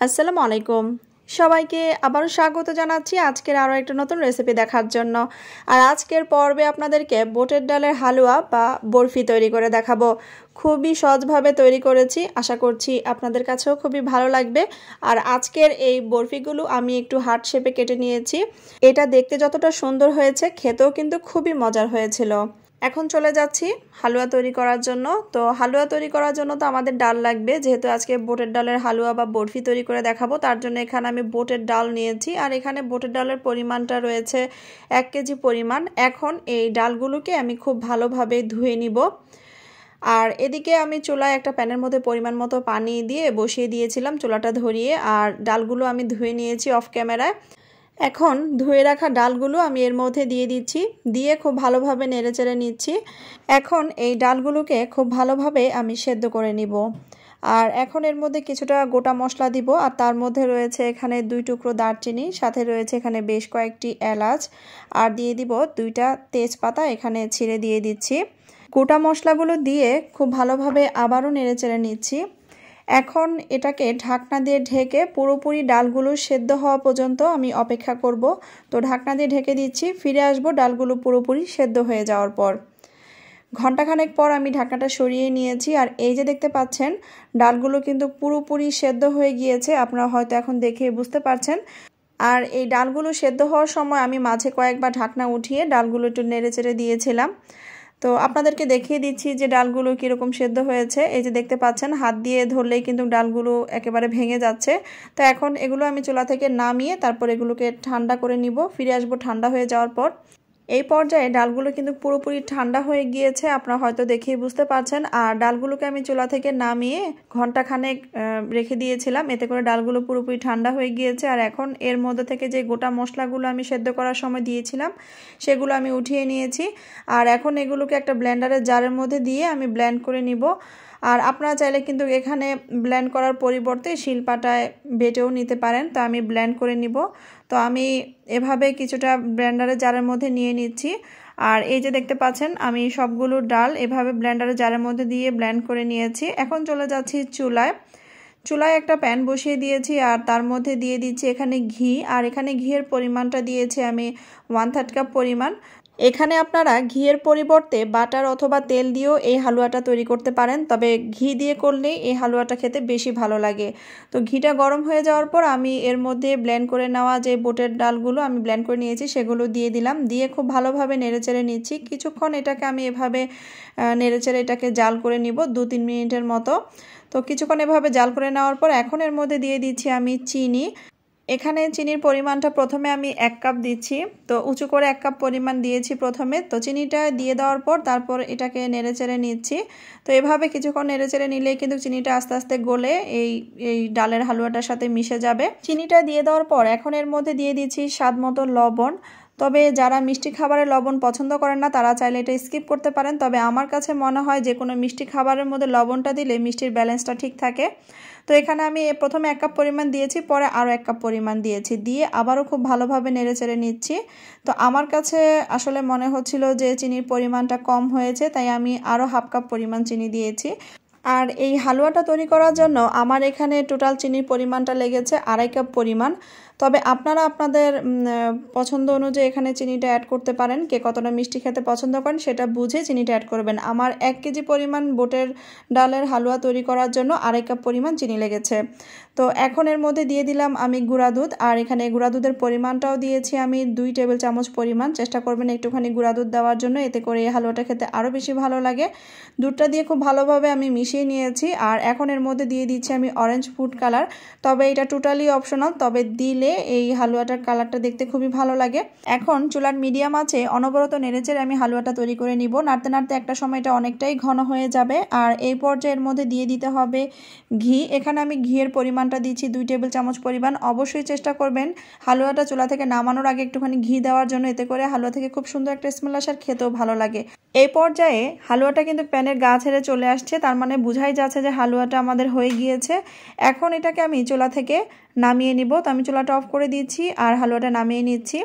আসসালামু আলাইকুম সবাইকে আবারও স্বাগত জানাচ্ছি আজকের আরও একটা নতুন রেসিপি দেখার জন্য। আর আজকের পর্বে আপনাদেরকে বুটের ডালের হালুয়া বা বরফি তৈরি করে দেখাবো। খুবই সহজভাবে তৈরি করেছি, আশা করছি আপনাদের কাছেও খুবই ভালো লাগবে। আর আজকের এই বরফিগুলো আমি একটু হার্ট শেপে কেটে নিয়েছি। এটা দেখতে যতটা সুন্দর হয়েছে, খেতেও কিন্তু খুবই মজার হয়েছিল। এখন চলে যাচ্ছি হালুয়া তৈরি করার জন্য। তো হালুয়া তৈরি করার জন্য তো আমাদের ডাল লাগবে, যেহেতু আজকে বুটের ডালের হালুয়া বা বরফি তৈরি করে দেখাবো। তার জন্য এখানে আমি বুটের ডাল নিয়েছি, আর এখানে বুটের ডালের পরিমাণটা রয়েছে 1 কেজি পরিমাণ। এখন এই ডালগুলোকে আমি খুব ভালোভাবে ধুয়ে নিব। আর এদিকে আমি চুলায় একটা প্যানের মধ্যে পরিমাণ মতো পানি দিয়ে বসিয়ে দিয়েছিলাম চুলাটা ধরিয়ে, আর ডালগুলো আমি ধুয়ে নিয়েছি অফ ক্যামেরায়। এখন ধুয়ে রাখা ডালগুলো আমি এর মধ্যে দিয়ে দিচ্ছি, দিয়ে খুব ভালোভাবে নেড়েচেড়ে নিচ্ছি। এখন এই ডালগুলোকে খুব ভালোভাবে আমি সেদ্ধ করে নিব। আর এখন এর মধ্যে কিছুটা গোটা মশলা দিব, আর তার মধ্যে রয়েছে এখানে 2 টুকরো দারচিনি, সাথে রয়েছে এখানে বেশ কয়েকটি এলাচ, আর দিয়ে দিব 2টা তেজপাতা এখানে ছিঁড়ে দিয়ে দিচ্ছি। গোটা মশলাগুলো দিয়ে খুব ভালোভাবে আবারও নেড়েচেড়ে নিচ্ছি। এখন এটাকে ঢাকনা দিয়ে ঢেকে পুরোপুরি ডালগুলো সেদ্ধ হওয়া পর্যন্ত আমি অপেক্ষা করব। তো ঢাকনা দিয়ে ঢেকে দিচ্ছি, ফিরে আসব ডালগুলো পুরোপুরি সেদ্ধ হয়ে যাওয়ার পর। ঘন্টাখানেক পর আমি ঢাকনাটা সরিয়ে নিয়েছি, আর এই যে দেখতে পাচ্ছেন ডালগুলো কিন্তু পুরোপুরি সেদ্ধ হয়ে গিয়েছে, আপনারা হয়তো এখন দেখে বুঝতে পারছেন। আর এই ডালগুলো সেদ্ধ হওয়ার সময় আমি মাঝে কয়েকবার ঢাকনা উঠিয়ে ডালগুলো একটু নেড়েচেড়ে দিয়েছিলাম। তো আপনাদেরকে দেখিয়ে দিচ্ছি যে ডালগুলো কীরকম সেদ্ধ হয়েছে। এই যে দেখতে পাচ্ছেন, হাত দিয়ে ধরলেই কিন্তু ডালগুলো একেবারে ভেঙে যাচ্ছে। তো এখন এগুলো আমি চুলা থেকে নামিয়ে তারপর এগুলোকে ঠান্ডা করে নিব, ফিরে আসবো ঠান্ডা হয়ে যাওয়ার পর। এই পর্যায়ে ডালগুলো কিন্তু পুরোপুরি ঠান্ডা হয়ে গিয়েছে, আপনারা হয়তো দেখেই বুঝতে পারছেন। আর ডালগুলোকে আমি চুলা থেকে নামিয়ে ঘন্টাখানেক রেখে দিয়েছিলাম, এতে করে ডালগুলো পুরোপুরি ঠান্ডা হয়ে গিয়েছে। আর এখন এর মধ্যে থেকে যে গোটা মশলাগুলো আমি সেদ্ধ করার সময় দিয়েছিলাম সেগুলো আমি উঠিয়ে নিয়েছি। আর এখন এগুলোকে একটা ব্লেন্ডারের জারের মধ্যে দিয়ে আমি ব্লেন্ড করে নিব। আর আপনারা চাইলে কিন্তু এখানে ব্লেন্ড করার পরিবর্তে শিলপাটায় বেটেও নিতে পারেন। তো আমি ব্লেন্ড করে নিব। তো আমি এভাবে কিছুটা ব্লেন্ডারের জারের মধ্যে নিয়ে নিচ্ছি। আর এই যে দেখতে পাচ্ছেন আমি সবগুলো ডাল এভাবে ব্লেন্ডারের জারের মধ্যে দিয়ে ব্লেন্ড করে নিয়েছি। এখন চলে যাচ্ছি চুলায় একটা প্যান বসিয়ে দিয়েছি, আর তার মধ্যে দিয়ে দিচ্ছি এখানে ঘি। আর এখানে ঘিয়ের পরিমাণটা দিয়েছি আমি 1/3 কাপ পরিমাণ। এখানে আপনারা ঘিয়ের পরিবর্তে বাটার অথবা তেল দিয়েও এই হালুয়াটা তৈরি করতে পারেন, তবে ঘি দিয়ে করলে এই হালুয়াটা খেতে বেশি ভালো লাগে। তো ঘিটা গরম হয়ে যাওয়ার পর আমি এর মধ্যে ব্লেন্ড করে নেওয়া যে বুটের ডালগুলো আমি ব্লেন্ড করে নিয়েছি সেগুলো দিয়ে দিলাম, দিয়ে খুব ভালোভাবে নেড়েচেড়ে নিচ্ছি। কিছুক্ষণ এটাকে আমি এভাবে নেড়েচেড়ে এটাকে জাল করে নিব 2-3 মিনিটের মতো। তো কিছুক্ষণ এভাবে জাল করে নেওয়ার পর এখন এর মধ্যে দিয়ে দিচ্ছি আমি চিনি। এখানে চিনির পরিমাণটা প্রথমে আমি 1 কাপ দিচ্ছি, তো উঁচু করে 1 কাপ পরিমাণ দিয়েছি প্রথমে। তো চিনিটা দিয়ে দেওয়ার পর তারপর এটাকে নেড়েচেড়ে নিচ্ছি। তো এভাবে কিছুক্ষণ নেড়েচেড়ে নিলে কিন্তু চিনিটা আস্তে আস্তে গলে এই ডালের হালুয়াটার সাথে মিশে যাবে। চিনিটা দিয়ে দেওয়ার পর এখন এর মধ্যে দিয়ে দিচ্ছি স্বাদ মতো লবণ। তবে যারা মিষ্টি খাবারে লবণ পছন্দ করেন না তারা চাইলে এটা স্কিপ করতে পারেন, তবে আমার কাছে মনে হয় যে কোনো মিষ্টি খাবারের মধ্যে লবণটা দিলে মিষ্টির ব্যালেন্সটা ঠিক থাকে। তো এখানে আমি প্রথমে 1 কাপ পরিমাণ দিয়েছি, পরে আরও 1 কাপ পরিমাণ দিয়েছি, দিয়ে আবারও খুব ভালোভাবে নেড়েচেড়ে নিচ্ছি। তো আমার কাছে আসলে মনে হচ্ছিল যে চিনির পরিমাণটা কম হয়েছে, তাই আমি আরও 1/2 কাপ পরিমাণ চিনি দিয়েছি। আর এই হালুয়াটা তৈরি করার জন্য আমার এখানে টোটাল চিনির পরিমাণটা লেগেছে 2.5 কাপ পরিমাণ। তবে আপনারা আপনাদের পছন্দ অনুযায়ী এখানে চিনিটা অ্যাড করতে পারেন, কে কতটা মিষ্টি খেতে পছন্দ করেন সেটা বুঝে চিনিটা অ্যাড করবেন। আমার 1 কেজি পরিমাণ বুটের ডালের হালুয়া তৈরি করার জন্য 2.5 কাপ পরিমাণ চিনি লেগেছে। তো এখন এর মধ্যে দিয়ে দিলাম আমি গুঁড়া দুধ, আর এখানে গুঁড়া দুধের পরিমাণটাও দিয়েছি আমি 2 টেবিল চামচ পরিমাণ। চেষ্টা করবেন একটুখানি গুঁড়া দুধ দেওয়ার জন্য, এতে করে এই হালুয়াটা খেতে আরও বেশি ভালো লাগে। দুধটা দিয়ে খুব ভালোভাবে আমি মিশিয়ে নিয়েছি। আর এখন এর মধ্যে দিয়ে দিচ্ছি আমি অরেঞ্জ ফুড কালার, তবে এটা টোটালি অপশনাল, তবে দিলে এই হালুয়াটার কালারটা দেখতে খুবই ভালো লাগে। এখন চুলার মিডিয়াম আছে অনবরত নেড়েচেড়ে আমি হালুয়াটা তৈরি করে নিব। নাড়তে নাড়তে একটা সময় এটা অনেকটাই ঘন হয়ে যাবে। আর এই পর্যায়ের মধ্যে দিয়ে দিতে হবে ঘি। এখানে আমি ঘিয়ের পরিমাণটা দিচ্ছি 2 টেবিল চামচ পরিমাণ। অবশ্যই চেষ্টা করবেন হালুয়াটা চুলা থেকে নামানোর আগে একটুখানি ঘি দেওয়ার জন্য, এতে করে হালুয়া থেকে খুব সুন্দর একটা স্মেল আসে আর খেতেও ভালো লাগে। এই পর্যায়ে হালুয়াটা কিন্তু প্যানের গা ছেড়ে চলে আসছে, তার মানে বোঝাই যাচ্ছে যে হালুয়াটা আমাদের হয়ে গিয়েছে। এখন এটাকে আমি চুলা থেকে নামিয়ে নিব। তো আমি চুলাটা অফ করে দিচ্ছি আর হালুয়াটা নামিয়ে নিচ্ছি।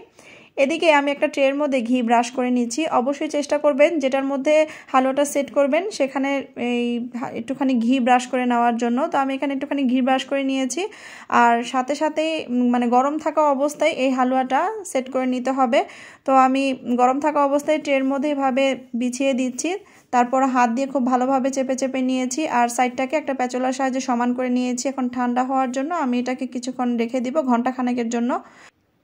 এদিকে আমি একটা ট্রের মধ্যে ঘি ব্রাশ করে নিচ্ছি। অবশ্যই চেষ্টা করবেন যেটার মধ্যে হালুয়াটা সেট করবেন সেখানে এই একটুখানি ঘি ব্রাশ করে নেওয়ার জন্য। তো আমি এখানে একটুখানি ঘি ব্রাশ করে নিয়েছি, আর সাথে সাথেই মানে গরম থাকা অবস্থায় এই হালুয়াটা সেট করে নিতে হবে। তো আমি গরম থাকা অবস্থায় ট্রের মধ্যে এভাবে বিছিয়ে দিচ্ছি, তারপর হাত দিয়ে খুব ভালোভাবে চেপে চেপে নিয়েছি, আর সাইডটাকে একটা প্যাচুলার সাহায্যে সমান করে নিয়েছি। এখন ঠান্ডা হওয়ার জন্য আমি এটাকে কিছুক্ষণ রেখে দিব, ঘন্টাখানেকের জন্য।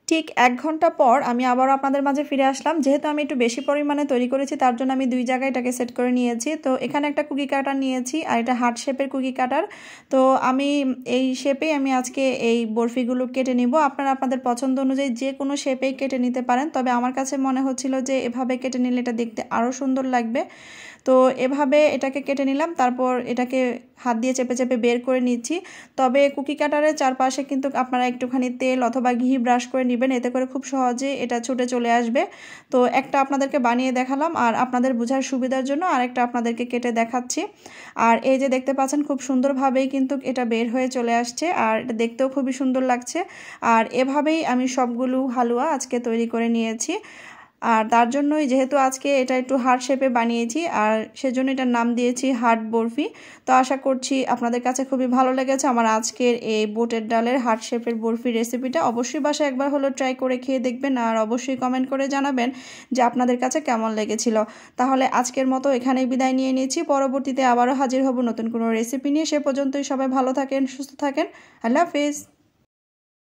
ঠিক 1 ঘন্টা পর আমি আবারও আপনাদের মাঝে ফিরে আসলাম। যেহেতু আমি একটু বেশি পরিমাণে তৈরি করেছি তার জন্য আমি 2 জায়গায় এটাকে সেট করে নিয়েছি। তো এখানে একটা কুকি কাটার নিয়েছি, আর এটা হার্ট শেপের কুকি কাটার। তো আমি এই শেপেই আমি আজকে এই বরফিগুলো কেটে নিব। আপনারা আপনাদের পছন্দ অনুযায়ী যে কোনো শেপেই কেটে নিতে পারেন, তবে আমার কাছে মনে হচ্ছিল যে এভাবে কেটে নিলে এটা দেখতে আরও সুন্দর লাগবে। তো এভাবে এটাকে কেটে নিলাম, তারপর এটাকে হাত দিয়ে চেপে চেপে বের করে নিচ্ছি। তবে কুকি কাটারের চারপাশে কিন্তু আপনারা একটুখানি তেল অথবা ঘি ব্রাশ করে নেবেন, এতে করে খুব সহজে এটা ছুটে চলে আসবে। তো একটা আপনাদেরকে বানিয়ে দেখালাম, আর আপনাদের বোঝার সুবিধার জন্য আরেকটা আপনাদেরকে কেটে দেখাচ্ছি। আর এই যে দেখতে পাচ্ছেন খুব সুন্দরভাবেই কিন্তু এটা বের হয়ে চলে আসছে, আর এটা দেখতেও খুবই সুন্দর লাগছে। আর এভাবেই আমি সবগুলো হালুয়া আজকে তৈরি করে নিয়েছি। আর তার জন্যই যেহেতু আজকে এটা একটু হার্ট শেপে বানিয়েছি, আর সেজন্য এটার নাম দিয়েছি হার্ট বরফি। তো আশা করছি আপনাদের কাছে খুবই ভালো লেগেছে আমার আজকের এই বুটের ডালের হার্ট শেপের বরফি রেসিপিটা। অবশ্যই বাসায় একবার হলো ট্রাই করে খেয়ে দেখবেন, আর অবশ্যই কমেন্ট করে জানাবেন যে আপনাদের কাছে কেমন লেগেছিল। তাহলে আজকের মতো এখানেই বিদায় নিয়ে নিয়েছি, পরবর্তীতে আবারও হাজির হব নতুন কোনো রেসিপি নিয়ে। সে পর্যন্তই সবাই ভালো থাকেন, সুস্থ থাকেন। আল্লাহ হাফেজ।